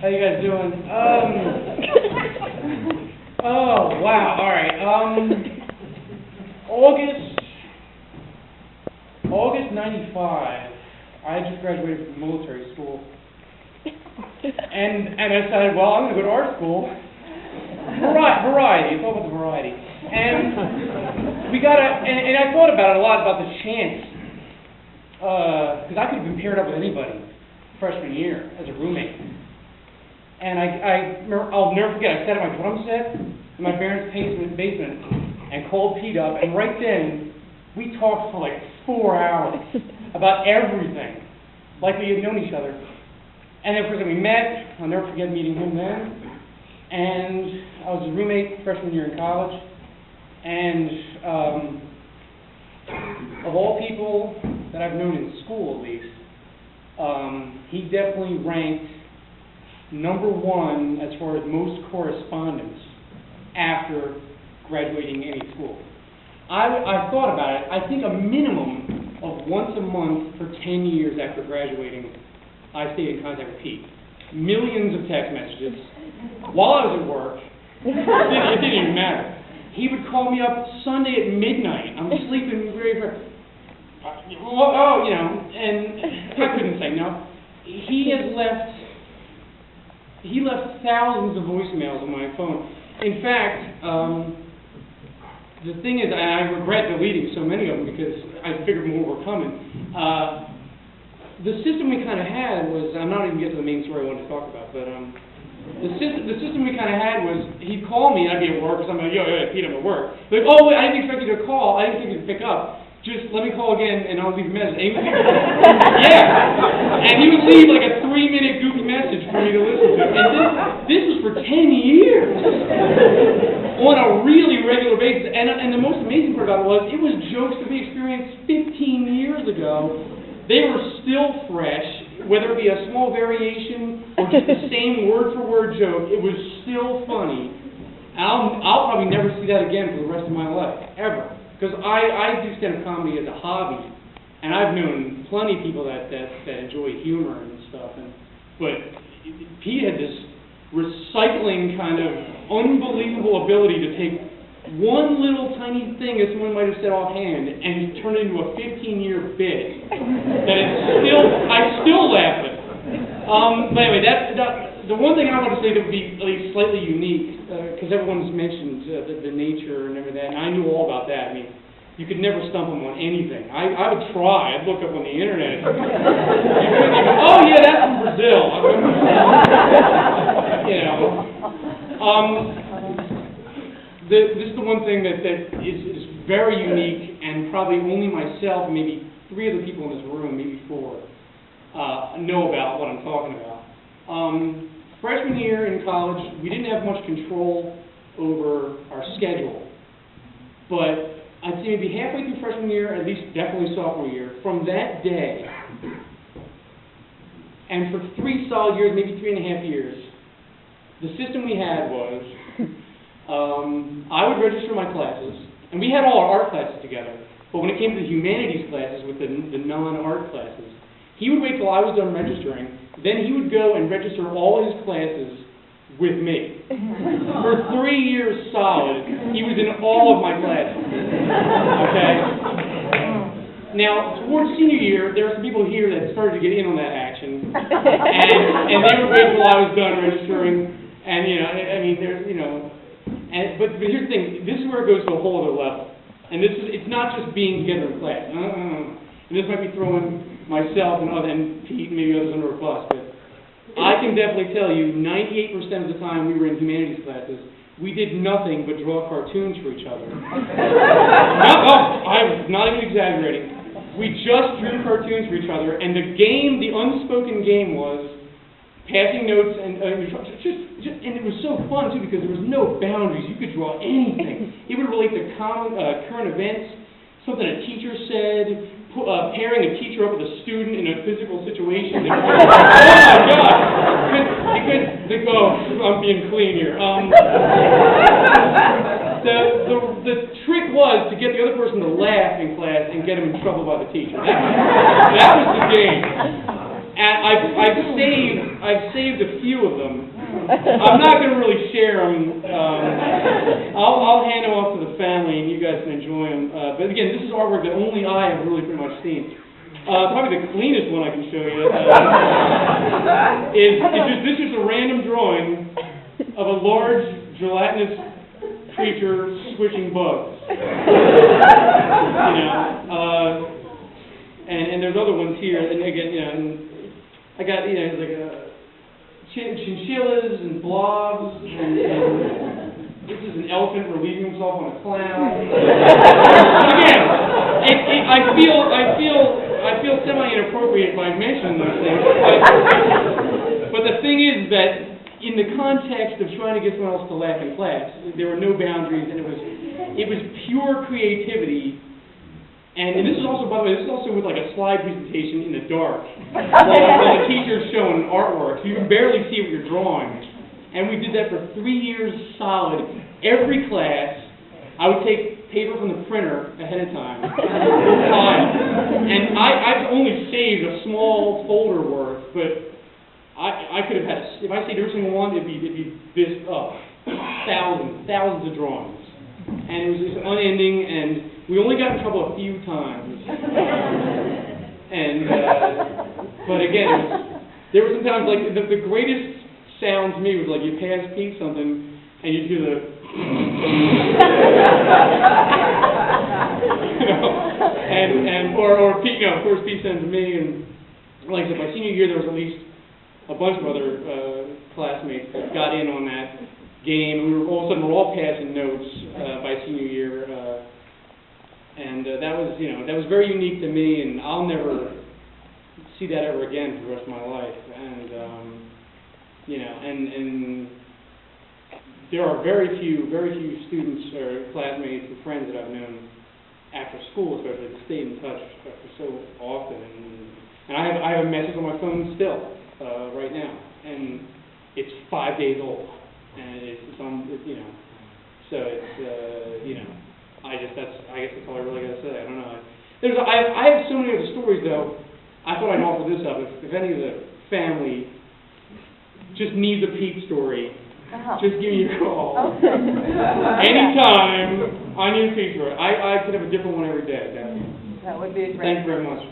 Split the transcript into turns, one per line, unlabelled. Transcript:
How you guys doing? Oh, wow, all right. August 95, I just graduated from military school. And I decided, well, I'm going to go to art school. Variety, it's all about the variety. And and I thought about it a lot, about the chance, because I could have been paired up with anybody freshman year as a roommate. And I'll never forget, I sat at my drum set in my parents' basement and called Pete up, and right then, we talked for like 4 hours about everything, like we had known each other. And then, of course, we met. I'll never forget meeting him then. And I was his roommate freshman year in college. And of all people that I've known in school, at least, he definitely ranked #1 as far as most correspondence after graduating any school. I thought about it. I think a minimum of once a month for 10 years after graduating, I stayed in contact with Pete. Millions of text messages. While I was at work, it didn't even matter. He would call me up Sunday at midnight. I'm sleeping very, and I couldn't say no. He left thousands of voicemails on my phone. In fact, the thing is, I regret deleting so many of them because I figured more were coming. The system we kind of had was, I'm not even getting to the main story I wanted to talk about, but the system we kind of had was, he'd call me and I'd be at work, or something, yo, Pete, I'm at work. Like, oh, wait, I didn't expect you to call, I didn't expect you to pick up. Just let me call again and I'll leave a message. And he would and he would leave like a 3-minute goofy message for me to listen to. And this was for 10 years on a really regular basis. And the most amazing part about it was jokes that we experienced 15 years ago. They were still fresh, whether it be a small variation or just the same word-for-word joke. It was still funny. And I'll probably never see that again for the rest of my life, ever. Because I do stand-up comedy as a hobby, and I've known plenty of people that enjoy humor and stuff. But Pete had this recycling kind of unbelievable ability to take one little tiny thing that someone might have said offhand and turn it into a 15-year bit that I still laugh at. But anyway, the one thing I want to say that would be at least slightly unique, because everyone's mentioned the nature and everything, and I knew all about that. I mean, you could never stump them on anything. I would try. I'd look up on the internet. You couldn't even, oh yeah, that's from Brazil. This is the one thing that is very unique, and probably only myself and maybe 3 other people in this room, maybe 4, know about what I'm talking about. Freshman year in college, we didn't have much control over our schedule, but I'd say maybe halfway through freshman year, at least definitely sophomore year, from that day, and for 3 solid years, maybe 3.5 years, the system we had was, I would register my classes, and we had all our art classes together, but when it came to the humanities classes with the non-art classes, he would wait till I was done registering, then he would go and register all his classes with me. For 3 years solid, he was in all of my classes. Okay? Now, towards senior year, there are some people here that started to get in on that action, and they would wait till I was done registering, and but here's the thing, this is where it goes to a whole other level, and it's not just being together in class. And this might be throwing myself and Pete and maybe others under a bus, but I can definitely tell you 98% of the time we were in humanities classes, we did nothing but draw cartoons for each other. I'm not even exaggerating. We just drew cartoons for each other, and the unspoken game was passing notes, and it was so fun too because there was no boundaries. You could draw anything. It would relate to current events, something a teacher said, pairing a teacher up with a student in a physical situation. Oh my God! Because I'm being clean here. The trick was to get the other person to laugh in class and get him in trouble by the teacher. That was the game. And I've saved a few of them. I'm not going to really share them. I'll hand them off to the family, and you guys can enjoy them. But again, this is artwork that only I have really pretty much seen. Probably the cleanest one I can show you this is a random drawing of a large gelatinous creature switching bugs. And there's other ones here, and again, and I got, like chinchillas and blobs, and this is an elephant relieving himself on a clown. Again, I feel semi-inappropriate by mentioning those things, but the thing is that in the context of trying to get someone else to laugh in class, there were no boundaries, and it was pure creativity. And this is also, by the way, this is also with like a slide presentation in the dark, while the teacher's showing artwork, so you can barely see what you're drawing. And we did that for 3 years solid. Every class, I would take paper from the printer ahead of time, and I've only saved a small folder worth, but I could have had, if I saved every single one, it'd be this up, thousands of drawings. And it was just unending, and we only got in trouble a few times. And, but again, there were some times, like, the greatest sound to me was, like, you pass Pete something, and you do the, or Pete, of course, Pete sent to me, and, like I said, my senior year, there was at least a bunch of other classmates that got in on that game, and all of a sudden we're all passing notes by senior year, and that was very unique to me, and I'll never see that ever again for the rest of my life. And and there are very few students or classmates and friends that I've known after school, especially, that stayed in touch for so often. And I have a message on my phone still right now, and it's 5 days old. And it's on, so it's, I guess that's all I really got to say. I don't know. I have so many other stories, though. I thought I'd offer this up. If any of the family just needs a Pete story, just give me a call. Anytime I need a Pete story. I could have a different one every day.
That would be a great.
Thank you very much.